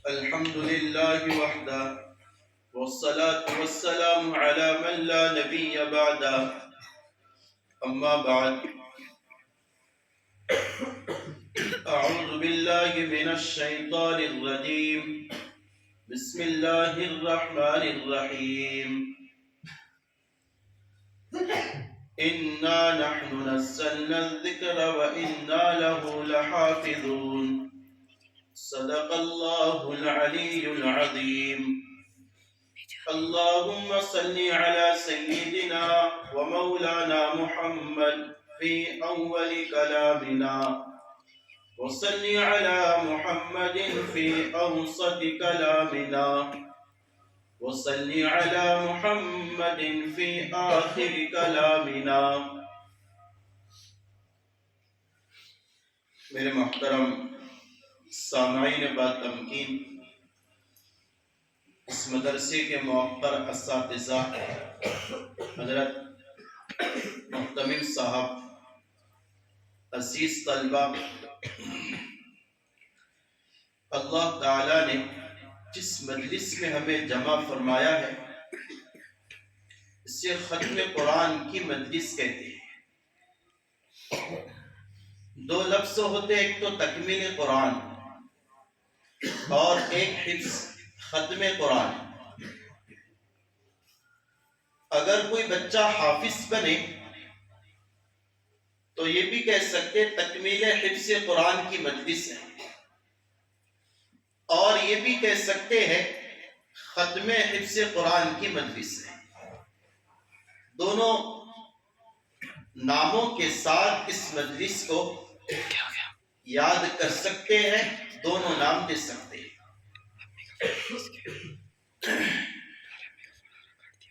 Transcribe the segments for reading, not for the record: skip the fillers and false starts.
الحمد لله وحده والصلاة والسلام على من لا نبي بعده أما بعد أعوذ بالله من الشيطان الرجيم بسم الله الرحمن الرحيم إنا نحن نزلنا الذكر وإنا له لحافظون صدق الله العلي العظيم اللهم صل على سيدنا ومولانا محمد في أول كلامنا وصل على محمد في أوسط كلامنا وصل على محمد في آخر كلامنا. میرے محترم سامعین با تمکین، اس مدرسے کے موقر اساتذہ حضرت محتمم صاحب، عزیز طلبہ، اللہ تعالیٰ نے جس مجلس میں ہمیں جمع فرمایا ہے اسے ختم قرآن کی مجلس کہتے ہیں. دو لفظ ہوتے، ایک تو تکمیل قرآن اور ایک حفظ ختم قرآن. اگر کوئی بچہ حافظ بنے تو یہ بھی کہہ سکتے تکمیل حفظ قرآن کی مجلس ہے، اور یہ بھی کہہ سکتے ہیں ختم حفظ قرآن کی مجلس ہے. دونوں ناموں کے ساتھ اس مجلس کو یاد کر سکتے ہیں، دونوں نام دے سکتے ہیں.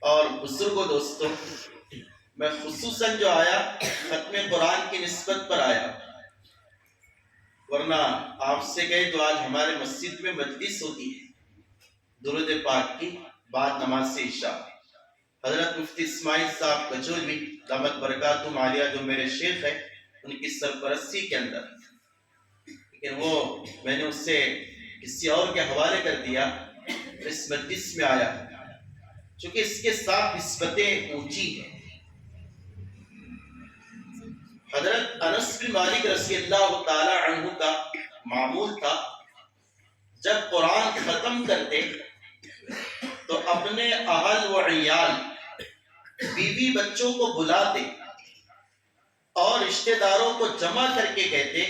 اور بزرگوں دوستوں، میں خصوصاً جو آیا ختم قرآن کی نسبت پر آیا، ورنہ آپ سے کہے تو آج ہمارے مسجد میں مجلس ہوتی ہے درود پاک کی بعد نماز سے عشاء. حضرت مفتی اسماعیل صاحب کچولوی دامت برکاتہم عالیہ جو میرے شیخ ہیں، ان کی سرپرستی کے اندر، لیکن وہ میں نے اس سے کسی اور کے حوالے کر دیا، اس مجلس میں آیا چونکہ اس کے ساتھ نسبتیں اونچی ہیں. حضرت انس بن مالک رضی اللہ تعالی عنہ کا معمول تھا جب قرآن ختم کرتے تو اپنے اہل و عیال، بیوی بچوں کو بلاتے اور رشتہ داروں کو جمع کر کے کہتے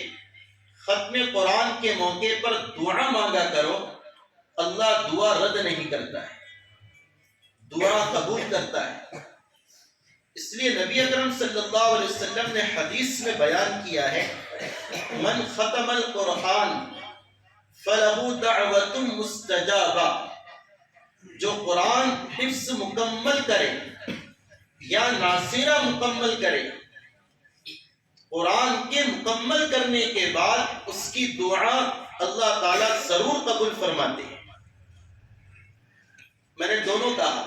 ختم قرآن کے موقع پر دعا مانگا کرو، اللہ دعا رد نہیں کرتا ہے، دعا قبول کرتا ہے. اس لیے نبی اکرم صلی اللہ علیہ وسلم نے حدیث میں بیان کیا ہے، من ختم القرآن فلہ دعوت مستجابہ، جو قرآن حفظ مکمل کرے یا ناصرہ مکمل کرے، قرآن کے مکمل کرنے کے بعد اس کی دعا اللہ تعالیٰ ضرور قبول فرماتے ہیں. میں نے دونوں کہا،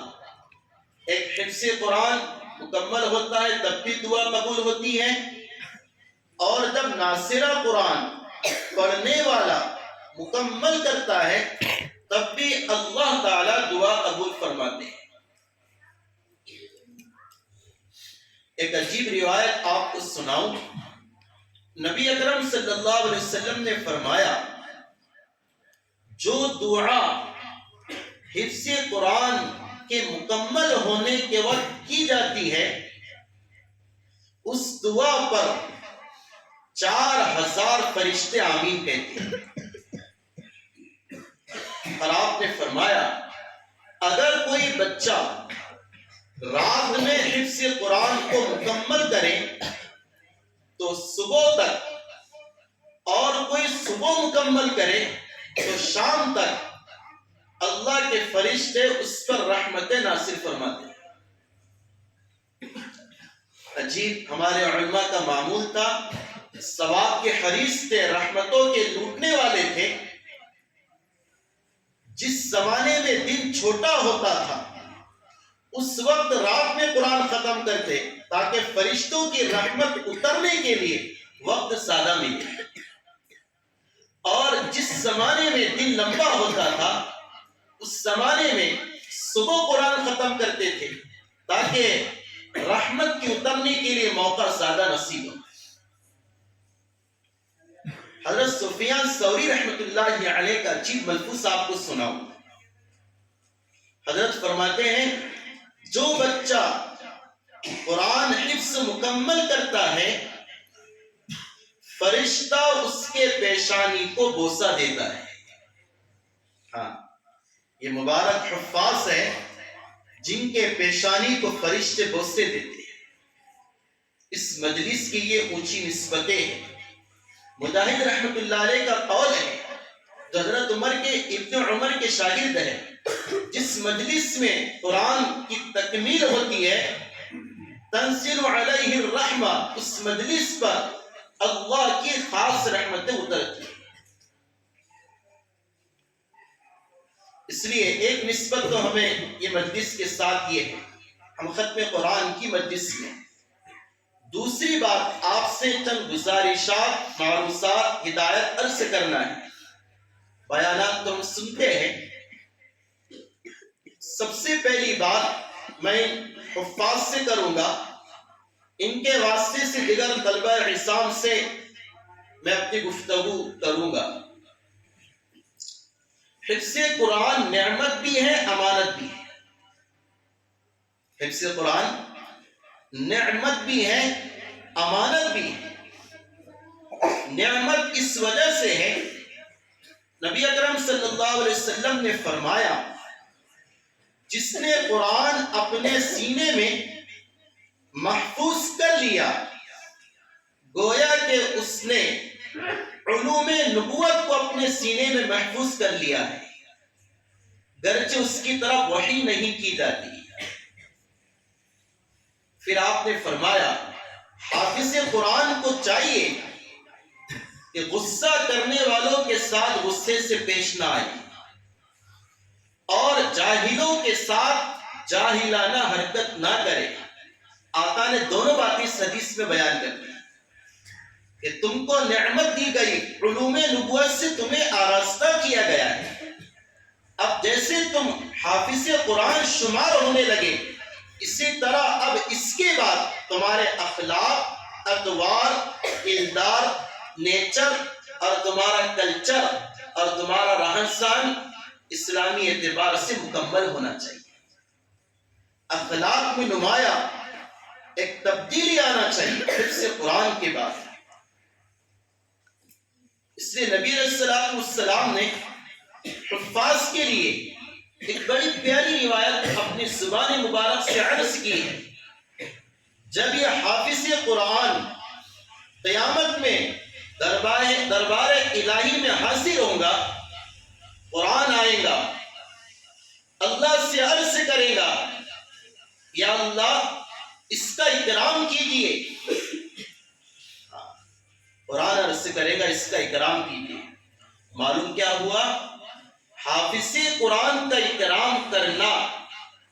ایک حفظ قرآن مکمل ہوتا ہے تب بھی دعا قبول ہوتی ہے، اور جب ناصرہ قرآن پڑھنے والا مکمل کرتا ہے تب بھی اللہ تعالیٰ دعا قبول فرماتے ہیں. ایک عجیب روایت آپ کو سناؤں. نبی اکرم صلی اللہ علیہ وسلم نے فرمایا، جو دعا حفظ قرآن کے مکمل ہونے کے وقت کی جاتی ہے اس دعا پر 4000 فرشتے آمین کہتے ہیں. اور آپ نے فرمایا اگر کوئی بچہ رات میں حفظ قرآن کو مکمل کرے تو صبح تک، اور کوئی صبح مکمل کرے تو شام تک اللہ کے فرشتے اس پر رحمتیں نازل فرماتے ہیں. عجیب ہمارے علماء کا معمول تھا، ثواب کے حریص تھے، رحمتوں کے لوٹنے والے تھے. جس زمانے میں دن چھوٹا ہوتا تھا اس وقت رات میں قرآن ختم کرتے تاکہ فرشتوں کی رحمت اترنے کے لیے وقت زیادہ ملے. اور جس زمانے میں دن لمبا ہوتا تھا اس زمانے میں صبح قرآن ختم کرتے تھے تاکہ رحمت کی اترنے کے لیے موقع زیادہ نصیب ہو۔ حضرت سفیان ثوری رحمۃ اللہ علیہ کا عجیب ملفوظ آپ کو سناؤں۔ حضرت فرماتے ہیں جو بچہ قرآن حفظ مکمل کرتا ہے فرشتہ اس کے پیشانی کو بوسہ دیتا ہے۔ ہاں، یہ مبارک حفاظ ہے جن کے پیشانی کو فرشتے بوسے دیتے ہیں۔ اس مجلس کی یہ اونچی نسبتیں ہیں۔ مجاہد رحمت اللہ علیہ کا قول ہے جو حضرت ابن عمر کے شاگرد ہیں، جس مجلس میں قرآن کی تکمیل ہوتی ہے تنزل علیہ الرحمہ، اس مجلس پر اللہ کی خاص رحمتیں اترتی ہیں۔ اس لیے ایک نسبت تو ہمیں یہ مجلس کے ساتھ یہ ہے، ہم ختم قرآن کی مجلس میں۔ دوسری بات، آپ سے چند گزارشات، معروضات، ہدایت عرض کرنا ہے۔ بیانات تو ہم سنتے ہیں۔ سب سے پہلی بات میں حفاظ سے کروں گا، ان کے واسطے سے دیگر طلبہ عصام سے میں اپنی گفتگو کروں گا۔ حفظ قرآن نعمت بھی ہے، امانت بھی ہے۔ حفظ قرآن نعمت بھی ہے، امانت بھی ہے۔ نعمت اس وجہ سے ہے، نبی اکرم صلی اللہ علیہ وسلم نے فرمایا جس نے قرآن اپنے سینے میں محفوظ کر لیا گویا کہ اس نے علوم نبوت کو اپنے سینے میں محفوظ کر لیا ہے، گرچہ اس کی طرف وحی نہیں کی جاتی۔ پھر آپ نے فرمایا حافظ قرآن کو چاہیے کہ غصہ کرنے والوں کے ساتھ غصے سے پیش نہ آئے اور جاہلوں کے ساتھ جاہلانہ حرکت نہ کرے۔ آقا نے دونوں باتیں اس حدیث میں بیان کر دی کہ تم کو نعمت دی گئی، علوم نبوت سے تمہیں آراستہ کیا گیا ہے، اب جیسے تم حافظ قرآن شمار ہونے لگے اسی طرح اب اس کے بعد تمہارے اخلاق، اطوار، کردار، نیچر اور تمہارا کلچر اور تمہارا رہن سہن اسلامی اعتبار سے مکمل ہونا چاہیے۔ اخلاق میں نمایاں ایک تبدیلی آنا چاہیے حفظ قرآن کے بعد۔ اس لیے نبی علیہ السلام نے حفاظ کے لیے ایک بڑی پیاری روایت اپنی زبان مبارک سے عرض کی ہے۔ جب یہ حافظ قرآن قیامت میں دربار الہی میں حاضر ہوں گا، قرآن آئے گا، اللہ سے عرض کرے گا یا اللہ اس کا اکرام کیجئے۔ قرآن عرض کرے گا اس کا اکرام کیجئے۔ معلوم کیا ہوا؟ حافظ قرآن کا اکرام کرنا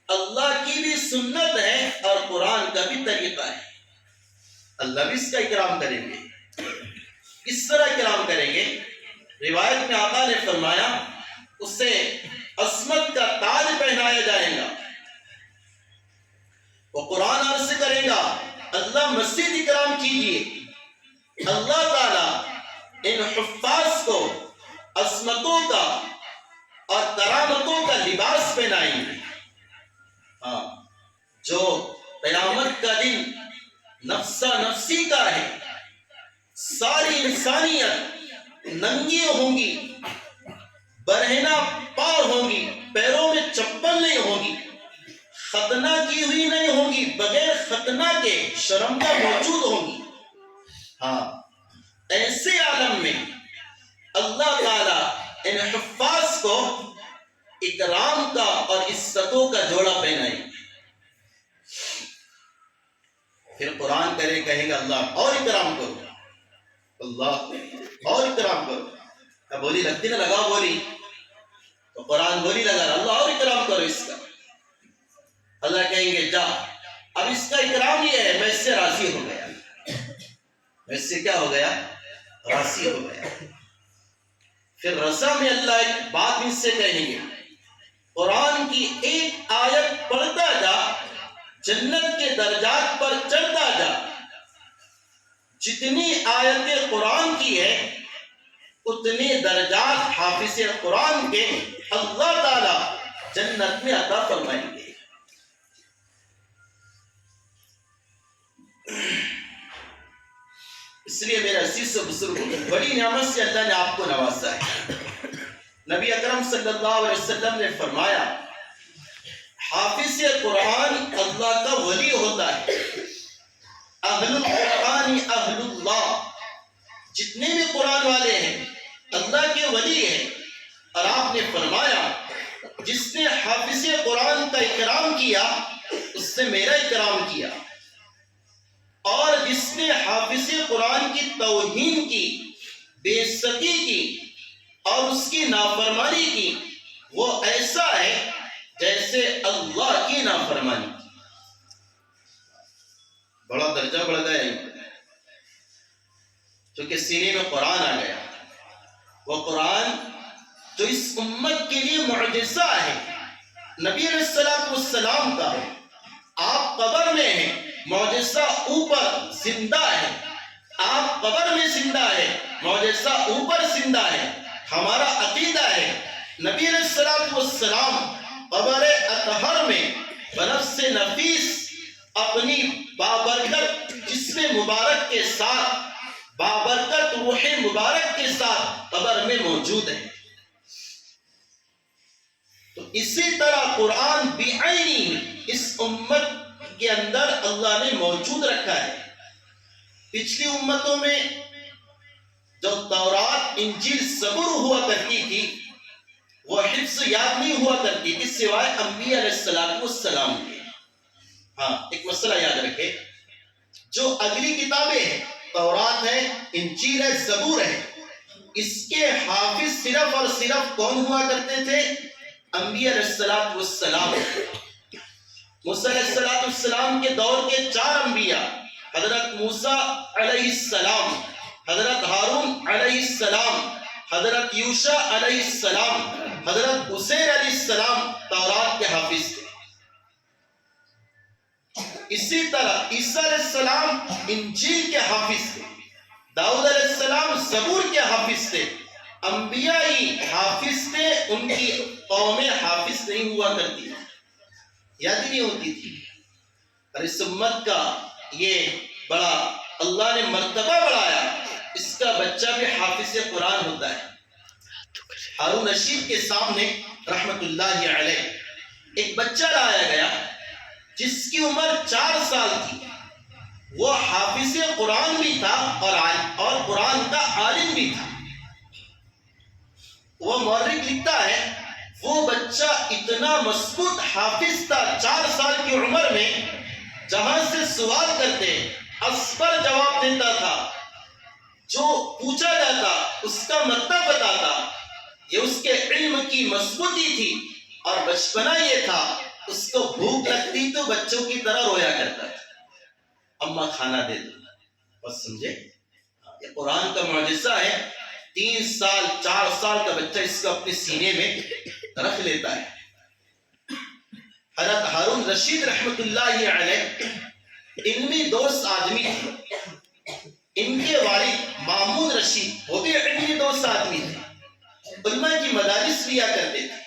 اللہ کی بھی سنت ہے اور قرآن کا بھی طریقہ ہے۔ اللہ بھی اس کا اکرام کریں گے۔ اس طرح اکرام کریں گے، روایت میں آقا نے فرمایا اسے عصمت کا تاج پہنایا جائے گا۔ وہ قرآن عرض کرے گا اللہ مزید اکرام کیجئے۔ اللہ تعالی ان حفاظ کو عصمتوں کا اور کرامتوں کا لباس پہنائیں گے۔ ہاں، جو قیامت کا دن نفسا نفسی کا ہے، ساری انسانیت ننگی ہوں گی، برہنہ پار ہوں گی، پیروں میں چپل نہیں ہوگی، ختنہ کی ہوئی نہیں ہوگی، بغیر ختنہ کے شرمگاہ موجود ہوں گی۔ ہاں، ایسے عالم میں اللہ تعالی ان حفاظ کو اکرام کا اور عزتوں کا جوڑا پہنائے۔ پھر قرآن کہے گا اللہ اور اکرام کرو، اللہ اور اکرام کرو۔ اب بولی لگتی نہ لگا بولی تو قرآن بولی لگا اللہ اور اکرام کرو اس کا۔ اللہ کہیں گے جا، اب اس کا اکرام یہ ہے میں اس سے راضی ہو گیا، میں اس سے کیا ہو گیا؟ راضی ہو گیا۔ پھر رضا میں اللہ ایک بات ان سے کہیں گے، قرآن کی ایک آیت پڑھتا جا، جنت کے درجات پر چڑھتا جا، جتنی آیتیں قرآن کی ہے اتنے درجات حافظ قرآن کے اللہ تعالی جنت میں عطا فرمائیں گے۔ اس لیے میرے عزیز و بزرگوں، بڑی نعمت سے اللہ نے آپ کو نوازا ہے۔ نبی اکرم صلی اللہ علیہ وسلم نے فرمایا، حافظ قرآن اللہ کا ولی ہوتا ہے۔ اہل القرآن اہل اللہ، جتنے بھی قرآن والے ہیں اللہ کے ولی ہیں۔ اور آپ نے فرمایا، جس نے حافظ قرآن کا اکرام کیا اس نے میرا اکرام کیا، اور جس نے حافظ قرآن کی توہین کی، بے عزتی کی اور اس کی نافرمانی کی، وہ ایسا ہے جیسے اللہ کی نافرمانی کی۔ بڑا درجہ بڑھ گیا چونکہ سینے میں قرآن آ گیا۔ وہ قرآن جو اس امت کے لیے معجزہ ہے، نبی علیہ السلام کا، آپ قبر میں ہیں، معجزہ اوپر زندہ ہے، آپ قبر میں زندہ ہے، معجزہ اوپر زندہ ہے۔ ہمارا عقیدہ ہے نبی علیہ السلام قبر اطہر میں بنفس نفیس اپنی بابرکت جسم مبارک کے ساتھ، بابرکت روح مبارک کے ساتھ قبر میں موجود ہے۔ تو اسی طرح قرآن بعینی اس امت کے اندر اللہ نے موجود رکھا ہے۔ پچھلی امتوں میں جو تورات انجیل زبور ہوا کرتی تھی وہ حفظ یاد نہیں ہوا کرتی تھی سوائے انبیاء علیہ السلام کے۔ ہاں، ایک مسئلہ یاد رکھے، جو اگلی کتابیں ہیں، تورات ہے، انجیل ہے، زبور ہے، اس کے حافظ صرف اور صرف کون ہوا کرتے تھے؟ انبیاء علیہ السلام۔ موسیٰ علیہ السلام کے دور کے 4 انبیاء، حضرت موسیٰ علیہ السلام، حضرت ہارون علیہ السلام، حضرت یوشع علیہ السلام، حضرت عزیر علیہ السلام تورات کے حافظ تھے۔ اسی طرح عیسیٰ علیہ السلام انجیل کے حافظ تھے، داؤد علیہ السلام زبور کے حافظ تھے۔ انبیاء ہی حافظ تھے، ان کی قومیں حافظ نہیں ہوا کرتی، یاد ہی نہیں ہوتی تھی۔ اور اس امت کا یہ بڑا اللہ نے مرتبہ بڑھایا، اس کا بچہ بھی حافظ قرآن ہوتا ہے۔ ہارون رشید کے سامنے رحمت اللہ علیہ ایک بچہ لایا گیا جس کی عمر 4 سال تھی، وہ حافظ قرآن بھی تھا اور قرآن کا عالم بھی تھا۔ وہ مورخ لکھتا ہے وہ بچہ اتنا مضبوط حافظ تھا 4 سال کی عمر میں، جہاں سے سوال کرتے اس پر جواب دیتا تھا، جو پوچھا جاتا اس کا مطلب بتاتا۔ یہ اس کے علم کی مضبوطی تھی، اور بچپنا یہ تھا اس کو بھوک لگتی تو بچوں کی طرح رویا کرتا تھا، اماں کھانا دے دو، بس سمجھے؟ یہ قرآن کا معجزہ ہے۔ 3 سال 4 سال کا بچہ اس کو اپنے سینے میں رکھ لیتا ہے۔ حضرت ہارون رشید رحمت اللہ علیہ علمی دوست آدمی تھے۔ ان کے والد مامون رشید وہ بھی علمی دوست آدمی تھے، علماء کی مدارس لیا کرتے تھے،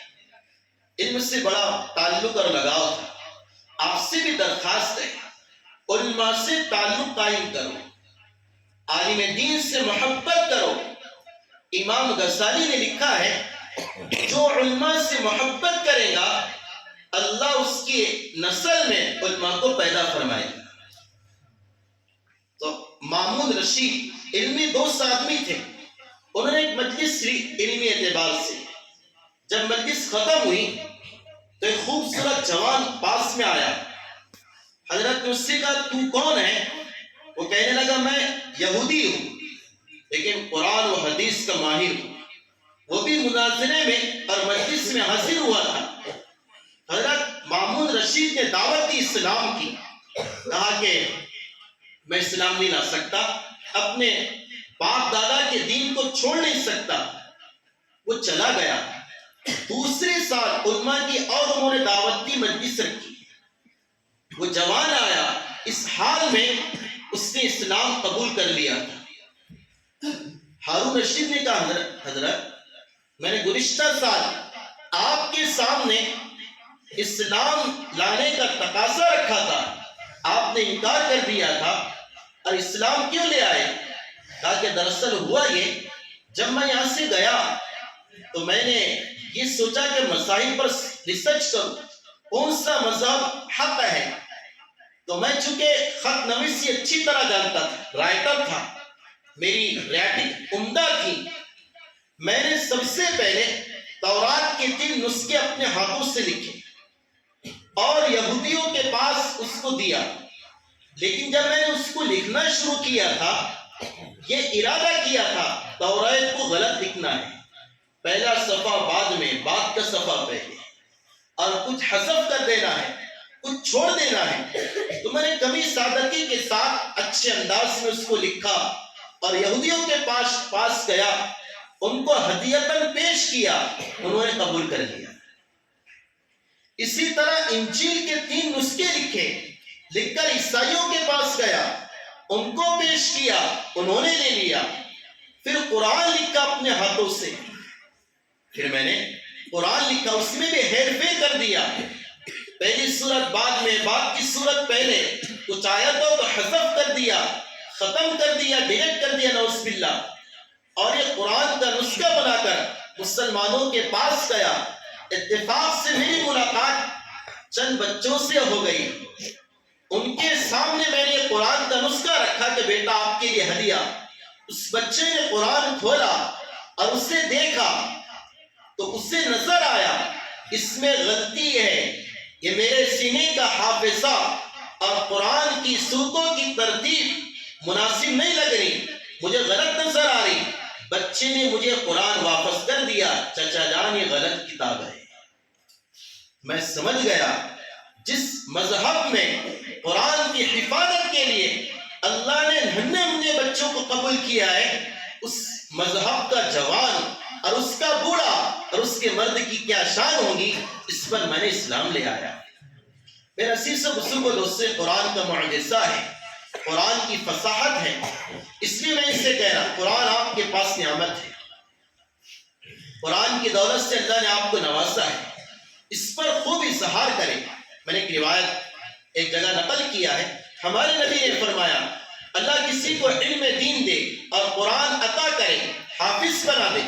علم سے بڑا تعلق اور لگاؤ تھا۔ آپ سے بھی درخواست ہے علماء سے تعلق قائم کرو، عالم دین سے محبت کرو۔ امام غزالی نے لکھا ہے جو علماء سے محبت کرے گا اللہ اس کی نسل میں علماء کو پیدا فرمائے گا۔ تو مامون رشید علمی دوست آدمی تھے، انہوں نے ایک مجلس لی علمی اعتبار سے۔ جب مجلس ختم ہوئی تو ایک خوبصورت جوان پاس میں آیا، حضرت نے اس سے کہا تو کون ہے؟ وہ کہنے لگا میں یہودی ہوں لیکن قرآن و حدیث کا ماہر ہوں۔ وہ بھی مناظرے میں اور مجلس میں حاضر ہوا تھا۔ حضرت مامون رشید نے دعوت دی اسلام کی، کہا کہ میں اسلام نہیں لا سکتا، اپنے باپ دادا کے دین کو چھوڑ نہیں سکتا، وہ چلا گیا. دوسرے سال علماء کی اور انہوں نے دعوت کی مجلس رکھی. وہ جوان آیا، اس حال میں اس نے اسلام قبول کر لیا تھا. ہارون رشید نے کہا حضرت میں نے گزشتہ سال آپ کے سامنے اسلام لانے کا تقاضا رکھا تھا، آپ نے انکار کر دیا تھا، اور اسلام کیوں لے آئے؟ کہا کہ دراصل ہوا یہ، جب میں یہاں سے گیا تو میں نے یہ سوچا کہ مذاہب پر ریسرچ کروں کون سا مذہب حق ہے. تو میں چونکہ خط نویسی اچھی طرح جانتا تھا، رائٹر تھا، میری رائٹنگ عمدہ تھی، میں نے سب سے پہلے تورات کے 3 نسخے اپنے ہاتھوں سے لکھے اور یہودیوں کے پاس اس کو دیا. لیکن جب میں نے اس کو لکھنا شروع کیا تھا، یہ ارادہ کیا تھا تورات کو غلط لکھنا ہے، پہلا صفحہ بعد میں، بعد کا صفحہ پہلے، اور کچھ حذف کر دینا ہے، کچھ چھوڑ دینا ہے. تو میں نے کمی سادگی کے ساتھ اچھے انداز میں اس کو لکھا اور یہودیوں کے پاس گیا، ان کو ہدیتاً پیش کیا، انہوں نے قبول کر لیا. اسی طرح انجیل کے 3 نسخے لکھ کر عیسائیوں کے پاس گیا، ان کو پیش کیا، انہوں نے لے لیا. پھر قرآن لکھا اپنے ہاتھوں سے، پھر میں نے قرآن لکھا، اس میں بھی ہیر پھیر کر دیا، پہلی صورت بعد میں، بعد کی صورت پہلے، کچھ آیتوں کو حذف کر دیا، ختم کر دیا، ڈیلیٹ کر دیا، نعوذ باللہ. اور یہ قرآن کا نسخہ بنا کر مسلمانوں کے پاس گیا. اتفاق سے میری ملاقات چند بچوں سے ہو گئی، ان کے سامنے میں نے قرآن کا نسخہ رکھا کہ بیٹا آپ کے لیے ہدیہ. اس بچے نے قرآن کھولا اور اسے دیکھا تو اسے نظر آیا اس میں غلطی ہے، یہ میرے سینے کا حافظہ اور قرآن کی سورتوں کی ترتیب مناسب نہیں لگ رہی، مجھے غلط نظر آ رہی. بچے نے مجھے قرآن واپس کر دیا، چچا جان یہ غلط کتاب ہے. میں سمجھ گیا جس مذہب میں قرآن کی حفاظت کے لیے اللہ نے ننھے منھے بچوں کو قبول کیا ہے، اس مذہب کا جوان اور اس کا بوڑھا اور اس کے مرد کی کیا شان ہوگی. اس پر میں نے اسلام لے آیا. میرا عزیز و بزرگ و دوست، قرآن کا معجزہ ہے، قرآن کی فصاحت ہے. اس لیے میں اس سے کہہ رہا، قرآن آپ کے پاس نعمت ہے، قرآن کی دولت سے اللہ نے آپ کو نوازا ہے، اس پر خوب اظہار کریں. میں نے ایک روایت ایک جگہ نقل کیا ہے، ہمارے نبی نے فرمایا اللہ کسی کو علم دین دے اور قرآن عطا کرے، حافظ بنا دے،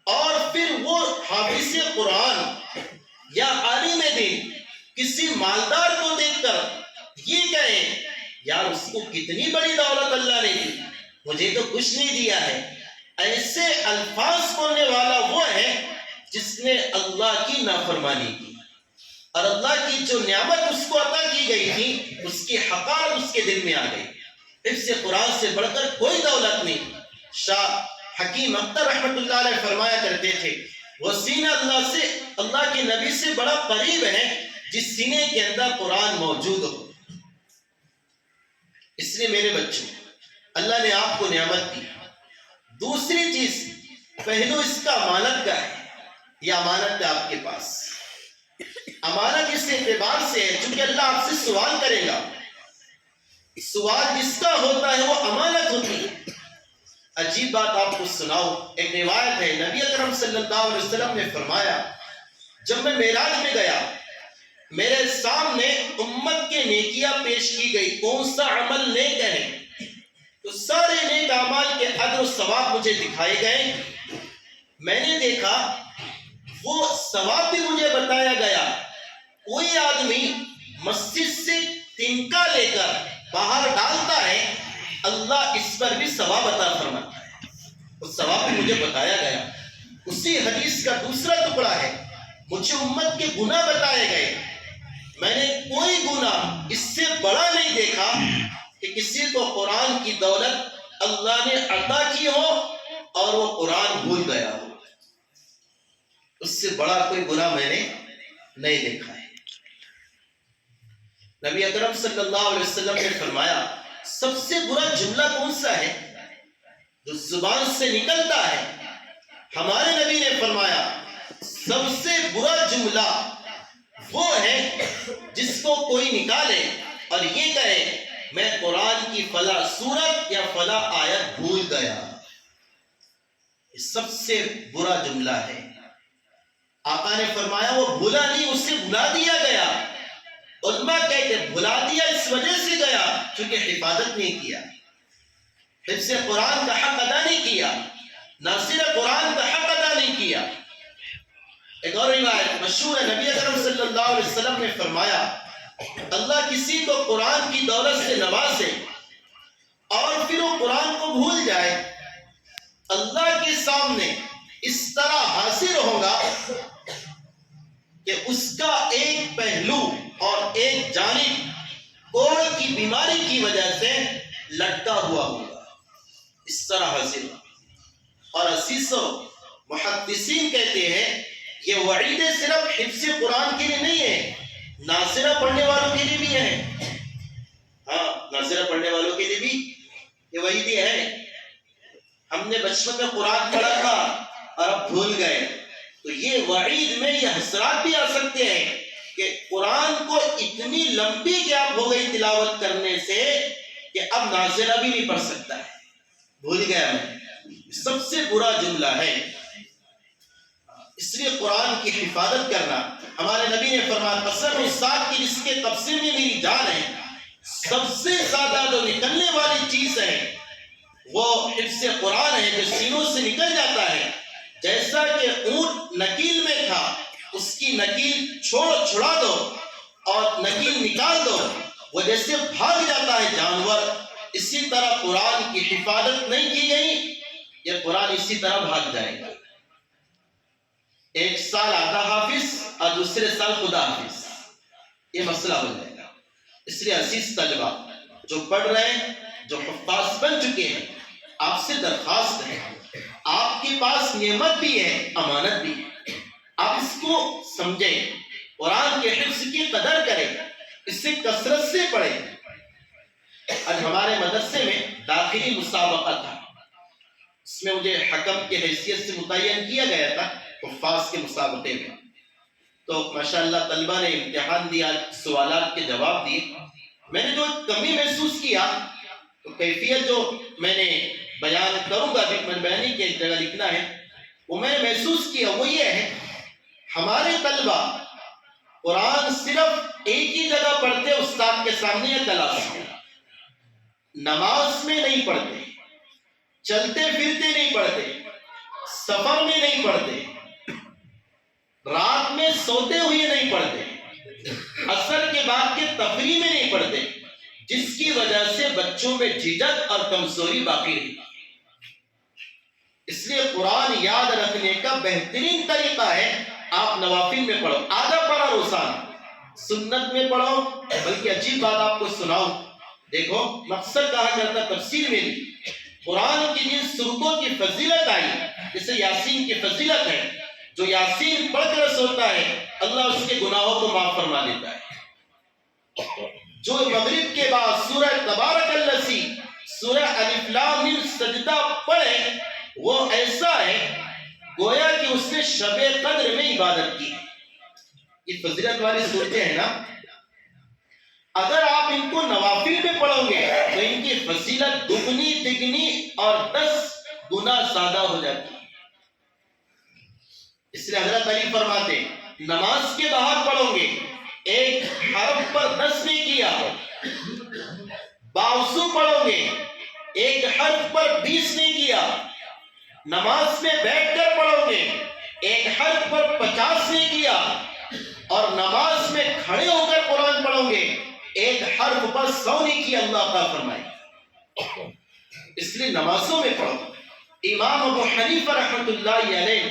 اور پھر وہ حافظ قرآن یا عالم دین کسی مالدار کو دیکھ کر یہ کہیں یار اس کو کتنی بڑی دولت اللہ نے دی، مجھے تو کچھ نہیں دیا ہے. ایسے الفاظ بولنے والا وہ ہے جس نے اللہ کی نافرمانی کی، اور اللہ کی جو نعمت اس کو عطا کی گئی تھی اس کی حقارت اس کے دل میں آ گئی. حفظ قرآن سے بڑھ کر کوئی دولت نہیں. شاہ حکیم اختر رحمت اللہ علیہ فرمایا کرتے تھے وہ سینہ اللہ سے، اللہ کے نبی سے بڑا قریب ہے جس سینے کے اندر قرآن موجود ہو. اس لیے میرے بچوں، اللہ نے آپ کو نعمت دی. دوسری چیز، پہلو اس کا امانت کا ہے، یہ امانت ہے آپ کے پاس. امانت اس اعتبار سے ہے چونکہ اللہ آپ سے سوال کرے گا، سوال جس کا ہوتا ہے وہ امانت ہوتی ہے. عجیب بات آپ کو سناؤ، ایک روایت ہے نبی اکرم صلی اللہ علیہ وسلم نے فرمایا جب میں معراج میں گیا میرے سامنے امت کے نیکیاں پیش کی گئی، کون سا عمل نیک ہے، تو سارے نیک اعمال کے اجر و ثواب مجھے دکھائے گئے. میں نے دیکھا وہ ثواب بھی مجھے بتایا گیا. کوئی آدمی مسجد سے تنکا لے کر باہر ڈالتا ہے، اللہ اس پر بھی ثواب عطا فرماتا ہے، اس ثواب بھی مجھے بتایا گیا. اسی حدیث کا دوسرا ٹکڑا ہے، مجھے امت کے گناہ بتائے گئے. میں نے کوئی گناہ اس سے بڑا نہیں دیکھا کہ کسی کو قرآن کی دولت اللہ نے عطا کی ہو اور وہ قرآن بھول گیا ہو. اس سے بڑا کوئی گناہ میں نے نہیں دیکھا ہے. نبی اکرم صلی اللہ علیہ وسلم نے فرمایا سب سے برا جملہ کون سا ہے جو زبان سے نکلتا ہے؟ ہمارے فرمایا سب سے برا جملہ وہ ہے جس کو کوئی نکالے اور یہ کہے میں قرآن کی فلاں سورت یا فلاں آیت بھول گیا. یہ سب سے برا جملہ ہے. آقا نے فرمایا وہ بھولا نہیں، اسے بھلا دیا گیا. علماء کہتے بھلا دیا اس وجہ سے گیا کیونکہ حفاظت نہیں کیا، حفظ قرآن کا حق ادا نہیں کیا، ناصر قرآن کا حق ادا نہیں کیا. ایک اور روایت مشہور ہے، نبی اکرم صلی اللہ علیہ وسلم نے فرمایا اللہ کسی کو قرآن کی دولت سے نوازے اور پھر وہ قرآن کو بھول جائے، اللہ کے سامنے اس طرح حاضر ہوگا کہ اس کا ایک پہلو اور ایک جانب کوڑ کی بیماری کی وجہ سے لٹکا ہوا ہوگا، اس طرح حاضر ہوگا. اور عزیزو محدثین کہتے ہیں یہ وعید صرف حفظ قرآن کے لیے نہیں ہے، ناصرہ پڑھنے والوں کے لیے بھی ہے. ہاں، ناصرہ پڑھنے والوں کے لیے بھی یہ وعیدیں ہے. ہم نے بچپن میں قرآن پڑھا تھا اور اب بھول گئے، تو یہ وعید میں یہ حسرات بھی آ سکتے ہیں کہ قرآن کو اتنی لمبی گیپ ہو گئی تلاوت کرنے سے کہ اب ناصرہ بھی نہیں پڑھ سکتا ہے، بھول گیا میں. سب سے برا جملہ ہے. اس لیے قرآن کی حفاظت کرنا، ہمارے نبی نے فرمایا قسم اس ذات کی جس کے قبضے میں میری جان ہے، سب سے زیادہ جو نکلنے والی چیز ہے وہ حفظ قرآن ہے جو سینوں سے نکل جاتا ہے. جیسا کہ اونٹ نکیل میں تھا، اس کی نکیل چھڑا دو اور نکیل نکال دو، وہ جیسے بھاگ جاتا ہے جانور، اسی طرح قرآن کی حفاظت نہیں کی گئی، یہ قرآن اسی طرح بھاگ جائے گا. ایک سال آدھا حافظ اور دوسرے سال خدا حافظ، یہ مسئلہ ہو جائے گا. اس لیے عزیز طلبہ جو پڑھ رہے ہیں، جو حفاظ بن چکے ہیں، آپ سے درخواست ہے، آپ کے پاس نعمت بھی ہے، امانت بھی ہے، آپ اس کو سمجھیں، قرآن کے حفظ کی قدر کریں، اس سے کثرت سے پڑھیں. آج ہمارے مدرسے میں داخلی مسابقہ تھا، اس میں مجھے حکم کی حیثیت سے متعین کیا گیا تھا حفاظ کے مسابقے میں. تو ماشاءاللہ طلبہ نے امتحان دیا، سوالات کے جواب دیے. میں نے جو کمی محسوس کیا تو کیفیت جو میں نے بیان کروں گا، ابھی میں بیانی کی ایک جگہ لکھنا ہے، وہ میں نے محسوس کیا وہ یہ ہے ہمارے طلبہ قرآن صرف ایک ہی جگہ پڑھتے، استاد کے سامنے یا کلاس میں، نماز میں نہیں پڑھتے، چلتے پھرتے نہیں پڑھتے، سفر میں نہیں پڑھتے، رات میں سوتے ہوئے نہیں پڑھتے، عصر کے بعد کے تفریح میں نہیں پڑھتے، جس کی وجہ سے بچوں میں جھجک اور کمزوری باقی رہی. اس لیے قرآن یاد رکھنے کا بہترین طریقہ ہے آپ نوافل میں پڑھو، آدھا پڑھا روزانہ، سنت میں پڑھو. بلکہ عجیب بات آپ کو سناؤں، دیکھو مقصد کہا جاتا تفسیر میں بھی قرآن کی جن سورتوں کی فضیلت آئی، جیسے یاسین کی فضیلت ہے، جو یاسین پڑھ کر سوتا ہے اللہ اس کے گناہوں کو معاف فرما دیتا ہے. جو مغرب کے بعد سورہ تبارک الذی، سورہ الف لام میم سجدہ پڑھے، وہ ایسا ہے گویا کہ اس نے شب قدر میں عبادت کی. یہ فضیلت والی صورتیں ہیں نا، اگر آپ ان کو نوافل میں پڑھو گے تو ان کی فضیلت دگنی تگنی اور 10 گنا زیادہ ہو جاتی ہے. اس لیے حضرت علی فرماتے نماز کے باہر پڑھو گے، ایک حرف پر 10 نے کیا، باوضو پڑھو گے، ایک حرف پر 20 نے کیا، نماز میں بیٹھ کر پڑھو گے، ایک حرف پر 50 نے کیا، اور نماز میں کھڑے ہو کر قرآن پڑھو گے، ایک حرف پر 100 نے کیا. اللہ کا فرمائے اس لیے نمازوں میں پڑھو. امام ابو حنیفہ رحمۃ اللہ علیہ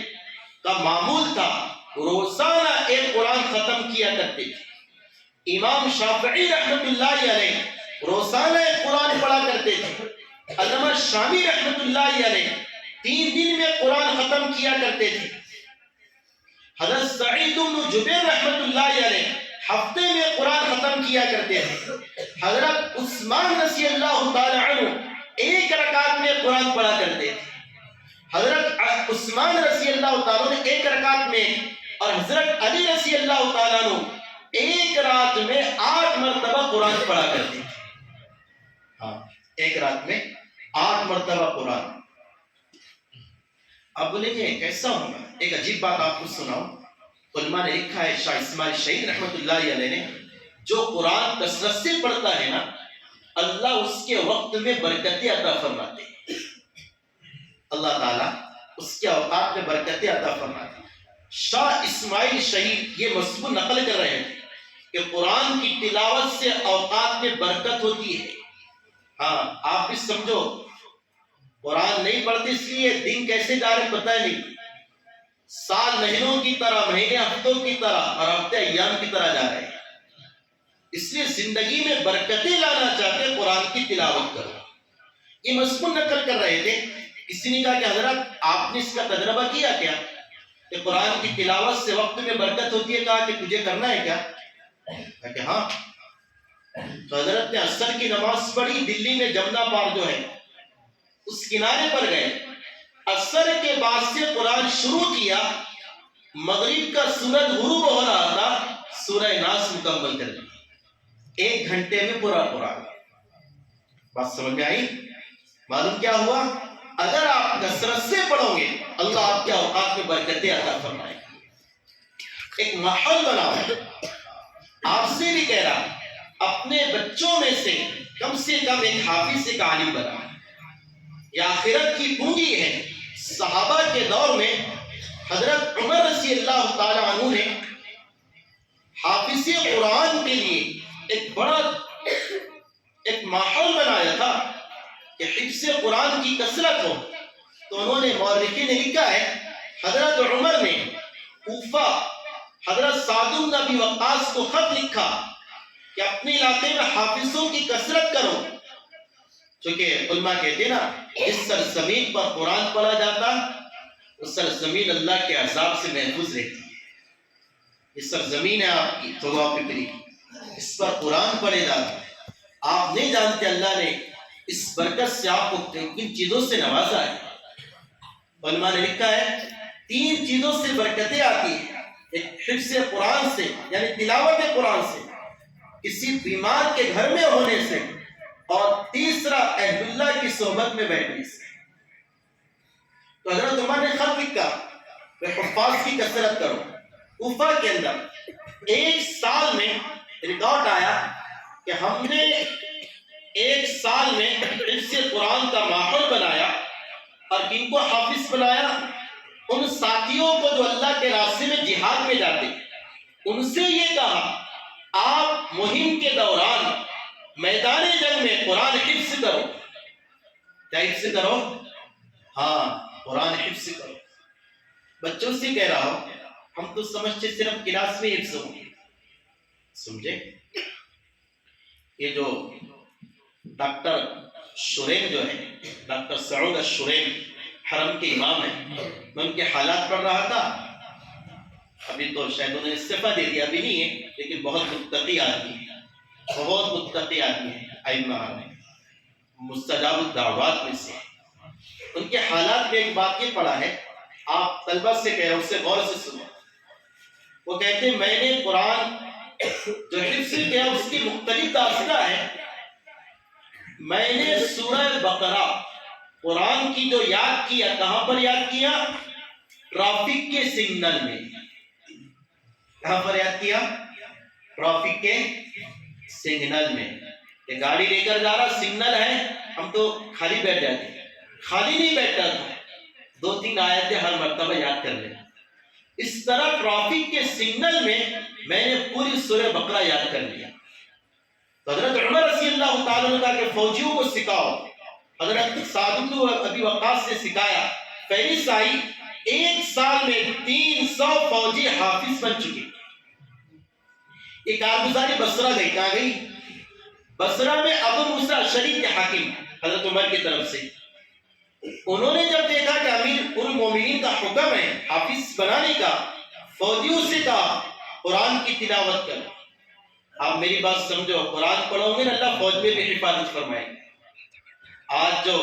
کا معمول تھا روزانہ ایک قرآن ختم کیا کرتے تھے. امام شافعی رحمۃ اللہ علیہ روزانہ ایک قرآن پڑھا کرتے تھے. علامہ شامی رحمۃ اللہ علیہ 3 دن میں قرآن ختم کیا کرتے تھے. حضرت سعید بن جبیر رحمۃ اللہ علیہ ہفتے میں قرآن ختم کیا کرتے تھے. حضرت عثمان رضی اللہ تعالی عنہ ایک رکعت میں قرآن پڑھا کرتے تھے. حضرت عثمان رضی اللہ تعالیٰ نے ایک رکعت میں اور حضرت علی رضی اللہ تعالیٰ نے ایک رات میں 8 مرتبہ قرآن پڑھا کرتے تھے. ہاں، ایک رات میں 8 مرتبہ قرآن. آپ بولیں گے کیسا ہوگا؟ ایک عجیب بات آپ کو سناؤں. علماء نے لکھا ہے، شاہ اسماعیل شہید رحمۃ اللہ علیہ نے، جو قرآن کثرت سے پڑھتا ہے نا، اللہ اس کے وقت میں برکتیں عطا فرماتے ہیں. اللہ تعالیٰ اس کے اوقات میں برکتیں عطا فرماتے ہیں. شاہ اسماعیل شہید یہ مضمون نقل کر رہے ہیں کہ قرآن کی تلاوت سے اوقات میں برکت ہوتی ہے. ہاں، آپ بھی سمجھو، قرآن نہیں پڑھتے اس لیے دن کیسے جا رہے پتہ نہیں. سال مہینوں کی طرح، مہینے ہفتوں کی طرح اور ہفتے ایام کی طرح جا رہے ہیں. اس لیے زندگی میں برکتیں لانا چاہتے قرآن کی تلاوت کرو. یہ مضمون نقل کر رہے تھے. کسی نے کہا کہ حضرت آپ نے اس کا تجربہ کیا کیا کہ قرآن کی تلاوت سے وقت میں برکت ہوتی ہے؟ کہا کہ تجھے کرنا ہے کیا؟ کہا کہ ہاں. تو حضرت نے عصر کی نماز پڑھی. دلی میں جمنا پار جو ہے اس کنارے پر گئے. عصر کے بعد سے قرآن شروع کیا. مغرب کا سورج غروب ہو رہا تھا، سورہ ناس مکمل کر دی. 1 گھنٹے میں پورا قرآن. بات سمجھ میں آئی؟ معلوم کیا ہوا؟ اگر آپ کثرت سے پڑھو گے اللہ آپ کے اوقات میں برکتیں عطا فرمائے گا. ایک ماحول بناؤ. آپ سے بھی کہہ رہا، اپنے بچوں میں سے کم ایک حافظ ایک عالم بنا. یہ آخرت کی پونجی ہے. صحابہ کے دور میں حضرت عمر رضی اللہ تعالی عنہ نے حافظ قرآن کے لیے ایک بڑا ایک ماحول بنایا تھا کہ حفظ قرآن کی کثرت ہو. تو انہوں نے، مورخین نے لکھا ہے، حضرت عمر نے کوفہ حضرت سعد بن ابی وقاص کو خط لکھا کہ اپنے علاقے میں حافظوں کی کثرت کرو. چونکہ علماء کہتے ہیں نا، جس سرزمین پر قرآن پڑھا جاتا اس سرزمین اللہ کے عذاب سے محفوظ رہتی ہے. یہ سرزمین ہے آپ کی توبہ فکری کی، اس پر قرآن پڑھے جاتا ہے. آپ نہیں جانتے اللہ نے اس برکت سے آپ کو کن چیزوں سے نوازا ہے. علماء نے لکھا ہے 3 چیزوں سے برکتیں آتی ہیں. ایک حفظ قرآن سے، یعنی تلاوت قرآن سے، کسی بیمار کے گھر میں ہونے سے، اور تیسرا اہل اللہ کی صحبت میں بیٹھنے سے. تو حضرت عمر نے خط لکھا کہ حفاظ کی کثرت کرو. کوفہ کے اندر 1 سال میں ریکارڈ آیا کہ ہم نے 1 سال میں حفظ قرآن کا ماحول بنایا. اور کن کو حافظ بنایا؟ ان ساتھیوں کو جو اللہ کے راستے میں جہاد میں جاتے. ان سے یہ کہا آپ مہم کے دوران میدان جنگ میں قرآن حفظ کرو. کیا حفظ کرو؟ ہاں، قرآن حفظ کرو. بچوں سے کہہ رہا ہوں، ہم تو سمجھتے صرف کلاس میں حفظ ہوں. سمجھے؟ یہ جو ڈاکٹر شورین جو ہے، ڈاکٹر سعود الشورین حرم کے امام ہیں، میں ان کے حالات پڑھ رہا تھا. ابھی تو شاید انہوں نے استعفیٰ دے دیا، ابھی نہیں ہے، لیکن بہت متقی آدمی ہے، بہت متقی آدمی ہے، ائمہ میں مستجاب الدعوات میں سے. ان کے حالات میں ایک بات یہ پڑھا ہے، آپ طلبہ سے کہہ رہے ہیں، اس سے غور سے سنو. وہ کہتے ہیں میں نے قرآن جو حفظ کیا اس کی مختلف داستہ ہے. میں نے سورہ بقرہ قرآن کی جو یاد کیا، کہاں پر یاد کیا؟ ٹرافک کے سگنل میں. کہاں پر یاد کیا؟ ٹرافک کے سگنل میں. یہ گاڑی لے کر جا رہا، سگنل ہے، ہم تو خالی بیٹھ جاتے. خالی نہیں بیٹھتا تھا، 2-3 آیتیں ہر مرتبہ یاد کر لیں. اس طرح ٹرافک کے سگنل میں میں نے پوری سورہ بقرہ یاد کر لیا. حضرت عمر رضی اللہ تعالیٰ عنہ کہ فوجیوں کو سکھاؤ. حضرت سعد بن ابی وقاص سے سکھایا. فہرست آئی، 1 سال میں 300 فوجی حافظ بن چکے. یہ کارگزاری بصرہ گئی. کہاں گئی؟ بصرہ میں ابو موسیٰ اشعری کے حاکم حضرت عمر کی طرف سے. انہوں نے جب دیکھا کہ امیر المومنین کا حکم ہے حافظ بنانے کا، فوجیوں سے کہا قرآن کی تلاوت کرو. آپ میری بات سمجھو، قرآن پڑھو گے نا اللہ فوج میں بھی حفاظت فرمائے گا. آج جو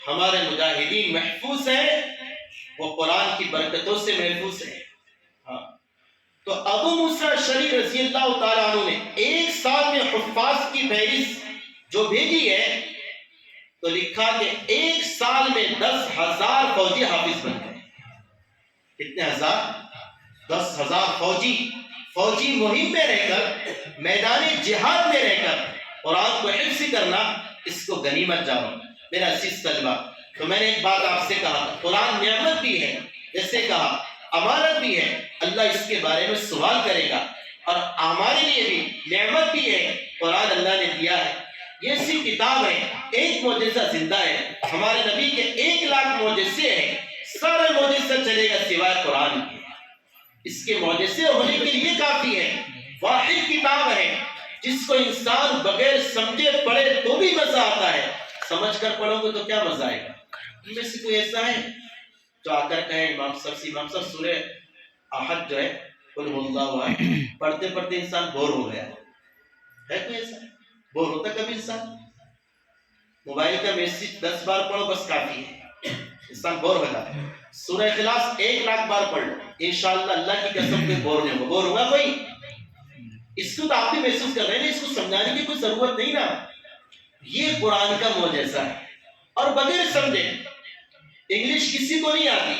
ہمارے مجاہدین محفوظ ہیں، وہ قرآن کی برکتوں سے محفوظ ہے. ہاں تو ابو موسیٰ اشعری رضی اللہ تعالیٰ عنہ نے ایک سال میں حفاظ کی فہرست جو بھیجی ہے تو لکھا کہ ایک سال میں 10,000 فوجی حافظ بن گئے. کتنے ہزار؟ 10,000 فوجی مہم میں رہ کر، میدان جہاد میں رہ کر قرآن کو حفظ کرنا، اس کو غنیمت جانو. میرا عزیز طلبہ، تو میں نے ایک بات آپ سے کہا تھا، قرآن نعمت بھی ہے، جیسے کہا امانت بھی ہے، اللہ اس کے بارے میں سوال کرے گا، اور ہمارے لیے بھی نعمت بھی ہے. قرآن اللہ نے دیا ہے، یہ سی کتاب ہے، ایک معجزہ زندہ ہے. ہمارے نبی کے 1,00,000 معجزے ہیں، سارے معجزہ چلے گا سوائے قرآن کے. اس کے معجزے ہونے کے لیے کافی ہے. واحد کتاب ہے جس کو انسان بغیر سمجھے پڑھے تو بھی مزہ آتا ہے، سمجھ کر پڑھو گے تو کیا مزہ آئے گا. ان میں سے کوئی ایسا ہے جو آ کر کہے امام صاحب سورہ احد جو ہے قل هو اللہ احد، پڑھتے پڑھتے انسان بور ہو گیا ہے؟ کوئی ایسا؟ بور ہوتا کبھی انسان؟ موبائل کا میسج 10 بار پڑھو بس کافی ہے، انسان بور ہو جاتا ہے. سورہ اخلاص 1,00,000 بار پڑھ لو، انشاءاللہ اللہ کی قسم کوئی بور نہیں ہوگا. بور ہوگا کوئی؟ اس کو تو آپ بھی محسوس کر رہے ہیں، اس کو سمجھانے کی کوئی ضرورت نہیں نا. یہ قرآن کا معجزہ ہے. اور بغیر سمجھے، انگلش کسی کو نہیں آتی،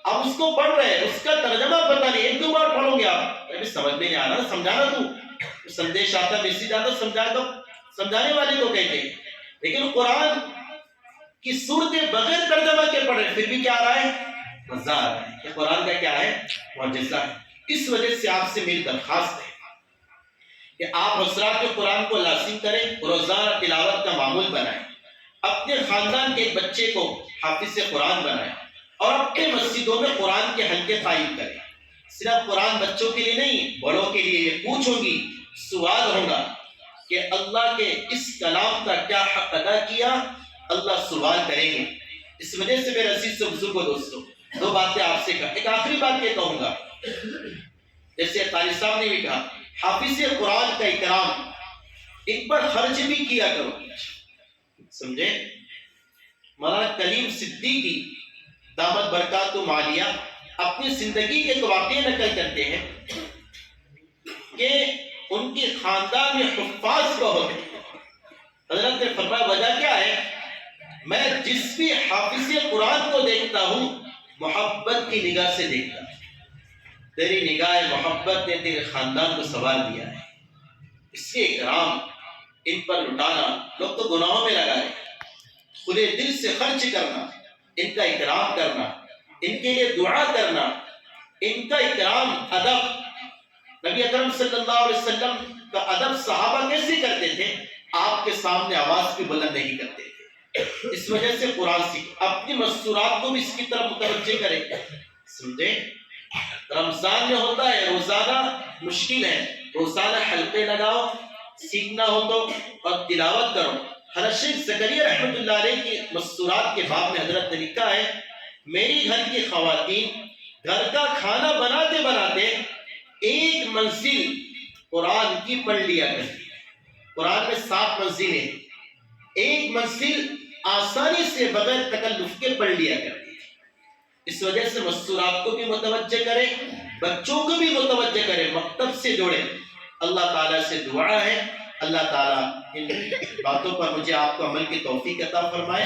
آپ اس کو پڑھ رہے ہیں، اس کا ترجمہ پتہ نہیں، 1-2 بار پڑھو گے آپ، ابھی سمجھ میں نہیں آ رہا، سمجھانا تو سندیش آتا، میسج آتا، سمجھانے والے کو کہتے ہیں. لیکن قرآن کی صورتیں بغیر ترجمہ کے پڑھ رہے، پھر بھی کیا آ رہا ہے؟ مزہ آ رہا ہے. یہ قرآن کا کیا ہے؟ معجزہ ہے. اس وجہ سے آپ سے میری درخواست ہے کہ آپ حضرات کے قرآن کو لازم کریں، روزانہ تلاوت کا معمول بنائیں، اپنے خاندان کے ایک بچے کو حافظ قرآن بنائیں، اور اپنے مسجدوں میں قرآن کے حلقے قائم کریں. صرف قرآن بچوں کے لیے نہیں، بڑوں کے لیے. یہ پوچھو گی، سوال ہوگا کہ اللہ کے اس کلام کا کیا حق ادا کیا، اللہ سوال کریں گے. اس وجہ سے میرے عزیز و بزرگ و دوستو، 2 باتیں آپ سے کہا. ایک آخری بات یہ کہوں گا، جیسے قاری صاحب نے بھی کہا، حافظ قرآن کا اکرام، ان پر خرچ بھی کیا کرو. سمجھے؟ مولانا کلیم صدیقی دامت برکات عالیہ اپنی زندگی کے واقعے نقل کرتے ہیں کہ ان کے خاندان میں حفاظ بہت ہیں. حضرت نے فرمایا وجہ کیا ہے؟ میں جس بھی حافظ قرآن کو دیکھتا ہوں محبت کی نگاہ سے دیکھتا ہوں. تیری نگاہ محبت نے تیرے خاندان کو سوار دیا ہے. اس کے اکرام ان پر لٹانا، لوگ تو گناہوں میں لگا رہے، کھلے دل سے خرچ کرنا، ان کا اکرام کرنا، ان کے لیے دعا کرنا، ان کا اکرام، ادب. نبی اکرم صلی اللہ علیہ وسلم کا ادب صحابہ کیسے کرتے تھے؟ آپ کے سامنے آواز بھی بلند نہیں کرتے تھے. اس وجہ سے قرآن سیکھ، اپنی مستورات کو بھی اس کی طرف متوجہ کریں. سمجھے؟ رمضان میں ہوتا ہے روزانہ، مشکل ہے، روزانہ حلقے لگاؤ، سیکھنا ہو تو، اور تلاوت کرو. حضرت شیخ زکریا رحمۃ اللہ علیہ کی مستورات کے باب میں حضرت نے لکھا ہے، میری گھر کی خواتین گھر کا کھانا بناتے بناتے ایک منزل قرآن کی پڑھ لیا کرتی. قرآن میں 7 منزلیں، ایک منزل آسانی سے بغیر تکلف کے پڑھ لیا کرتی. اس وجہ سے مستورات کو بھی متوجہ کریں، بچوں کو بھی متوجہ کریں، مکتب سے جوڑیں. اللہ تعالیٰ سے دعا ہے اللہ تعالیٰ ان باتوں پر مجھے آپ کو عمل کی توفیق عطا فرمائے،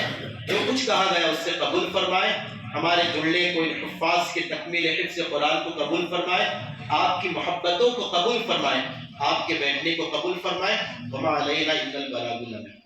جو کچھ کہا گیا اس سے قبول فرمائے، ہمارے جملے کو ان حفاظ کے تکمیل حفظ قرآن کو قبول فرمائے، آپ کی محبتوں کو قبول فرمائے، آپ کے بیٹھنے کو قبول فرمائے. وما علینا الا البلاغ المبین.